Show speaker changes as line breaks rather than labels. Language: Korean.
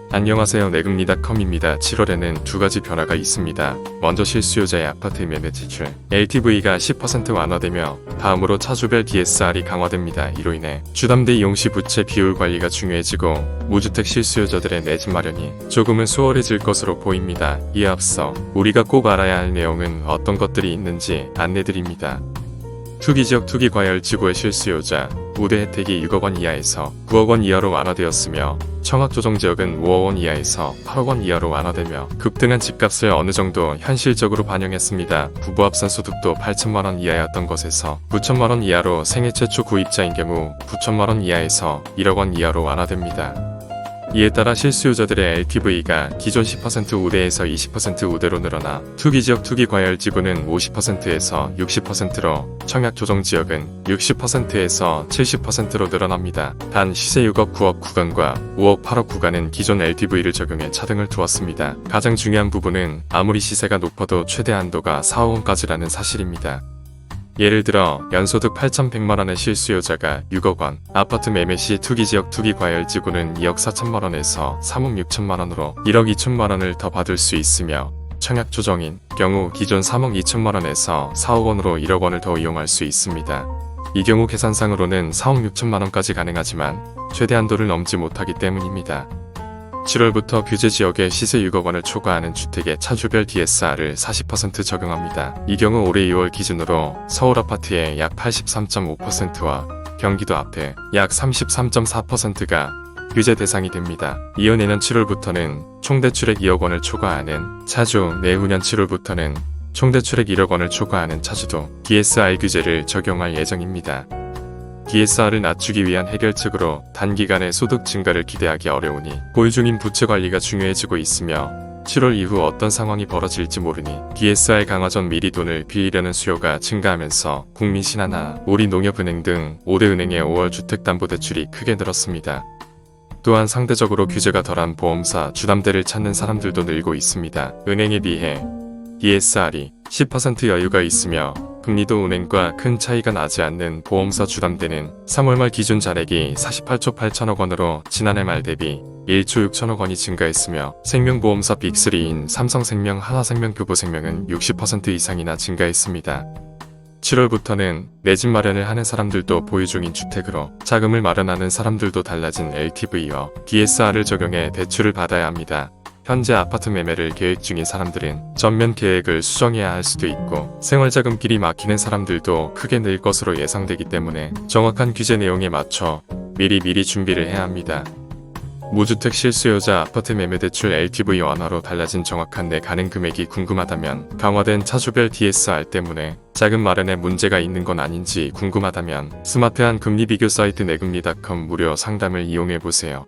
안녕하세요. 내금리닷컴입니다. 7월에는 두 가지 변화가 있습니다. 먼저 실수요자의 아파트 매매 대출 LTV가 10% 완화되며 다음으로 차주별 DSR이 강화됩니다. 이로 인해 주담대 이용 시 부채 비율 관리가 중요해지고 무주택 실수요자들의 내 집 마련이 조금은 수월해질 것으로 보입니다. 이에 앞서 우리가 꼭 알아야 할 내용은 어떤 것들이 있는지 안내드립니다. 투기지역 투기과열지구의 실수요자 우대 혜택이 6억원 이하에서 9억원 이하로 완화되었으며 청약조정지역은 5억원 이하에서 8억원 이하로 완화되며 급등한 집값을 어느 정도 현실적으로 반영했습니다. 부부합산 소득도 8천만원 이하였던 것에서 9천만원 이하로 생애 최초 구입자인 경우 9천만원 이하에서 1억원 이하로 완화됩니다. 이에 따라 실수요자들의 LTV가 기존 10% 우대에서 20% 우대로 늘어나 투기지역 투기과열지구는 50%에서 60%로 청약조정지역은 60%에서 70%로 늘어납니다. 단 시세 6억 9억 구간과 5억 8억 구간은 기존 LTV를 적용해 차등을 두었습니다. 가장 중요한 부분은 아무리 시세가 높아도 최대 한도가 4억원까지라는 사실입니다. 예를 들어 연소득 8,100만원의 실수요자가 6억원, 아파트 매매 시 투기지역 투기과열지구는 2억 4천만원에서 3억 6천만원으로 1억 2천만원을 더 받을 수 있으며 청약조정인 경우 기존 3억 2천만원에서 4억원으로 1억원을 더 이용할 수 있습니다. 이 경우 계산상으로는 4억 6천만원까지 가능하지만 최대 한도를 넘지 못하기 때문입니다. 7월부터 규제지역에 시세 6억원을 초과하는 주택의 차주별 DSR을 40% 적용합니다. 이 경우 올해 2월 기준으로 서울 아파트의 약 83.5%와 경기도 앞에 약 33.4%가 규제 대상이 됩니다. 이어 내년 7월부터는 총대출액 2억원을 초과하는 차주, 내후년 7월부터는 총대출액 1억원을 초과하는 차주도 DSR 규제를 적용할 예정입니다. DSR을 낮추기 위한 해결책으로 단기간에 소득 증가를 기대하기 어려우니 보유 중인 부채 관리가 중요해지고 있으며 7월 이후 어떤 상황이 벌어질지 모르니 DSR 강화 전 미리 돈을 빌리려는 수요가 증가하면서 국민신한나, 우리농협은행 등 5대 은행의 5월 주택담보대출이 크게 늘었습니다. 또한 상대적으로 규제가 덜한 보험사 주담대를 찾는 사람들도 늘고 있습니다. 은행에 비해 DSR이 10% 여유가 있으며 금리도 은행과 큰 차이가 나지 않는 보험사 주담대는 3월 말 기준 잔액이 48조 8천억원으로 지난해 말 대비 1조 6천억원이 증가했으며 생명보험사 빅3인 삼성생명, 하나생명, 교보생명은 60% 이상이나 증가했습니다. 7월부터는 내 집 마련을 하는 사람들도 보유 중인 주택으로 자금을 마련하는 사람들도 달라진 LTV와 DSR을 적용해 대출을 받아야 합니다. 현재 아파트 매매를 계획 중인 사람들은 전면 계획을 수정해야 할 수도 있고 생활자금길이 막히는 사람들도 크게 늘 것으로 예상되기 때문에 정확한 규제 내용에 맞춰 미리 준비를 해야 합니다. 무주택 실수요자 아파트 매매 대출 LTV 완화로 달라진 정확한 내 가능 금액이 궁금하다면 강화된 차주별 DSR 때문에 자금 마련에 문제가 있는 건 아닌지 궁금하다면 스마트한 금리 비교 사이트 내금리닷컴 무료 상담을 이용해보세요.